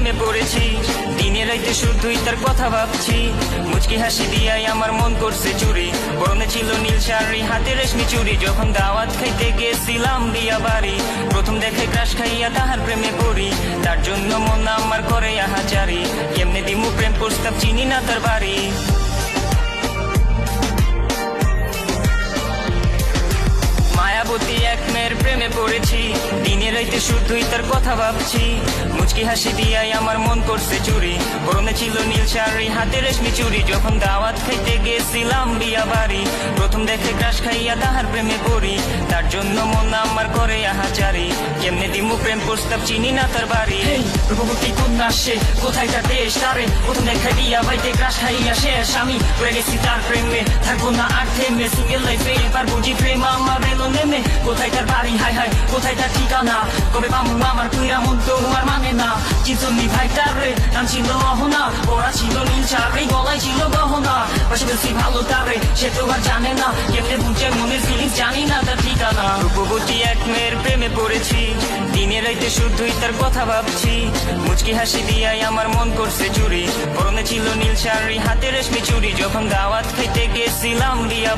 প্রেমে পড়েছি, দিনে রাইতে শুধুই তার কথা ভাবছি। মুচকি হাসি দিয়াই আমার মন করছে চুরি, পরনে ছিল নীল শাড়ি, হাতে রেশমি চুড়ি। যখন দাওয়াত খাইতে গেছিলাম বিয়া বাড়ি, প্রথম দেখে ক্রাশ খাইয়া তাহার প্রেমে পড়ি। তার জন্য মন আমার করে আহাচারি, এমনি দিমু প্রেম প্রস্তাব, চিনি না তার বাড়ি। মায়াবতী এক মেয়ের প্রেমে পড়েছি, দিনে রাইতে শুধুই তার কথা ভাবছি। মুচকি হাসি দিয়াই আমার মন করছে চুরি, পরনে ছিল নীল শাড়ি, হাতে রেশমি চুড়ি। যখন দাওয়াত খাইতে গেছিলাম বিয়া বাড়ি, প্রথম দেখে ক্রাশ খাইয়া তাহার প্রেমে পড়ি। তার জন্য মন আমার করে আহাচারি, কেমনে দিমু প্রেম প্রস্তাব, চিনি না তার বাড়ি। রূপবতী কন্যা সে, কোথায় তার দেশ, তারে প্রথম দেখা বিয়া বাইতে ক্রাশ খাইয়া শেষ। আমি পড়ে গেছি তার প্রেমে, থাকবো না আর থেমে। সিঙ্গেল লাইফে এবার বুঝি প্রেম আমার এলো নেমে। কোথায় তার বাড়ি, হায় হায় কোথায় তার ঠিকানা, কবে পামু আমার কুইরা মন তো আর মানে না। চিন্তনি ভাই তার রে, নাম ছিল অহনা, ওরা ছিল নীল শাড়ি, গলায় ছিল গহনা। পাশে বেশি ভালো তারে, সে তো আর জানে না, কেমনে বুঝে মনের ফিলিংস, জানি না তার ঠিকানা। রূপবতী এক মেয়ের প্রেমে পড়েছি, দিনে রাইতে শুধুই তার কথা ভাবছি। মুচকি হাসি দিয়াই আমার মন করছে চুরি, পরনে ছিল নীল শাড়ি, হাতে রেশমি চুড়ি। যখন দাওয়াত খাইতে গেছিলাম বিয়া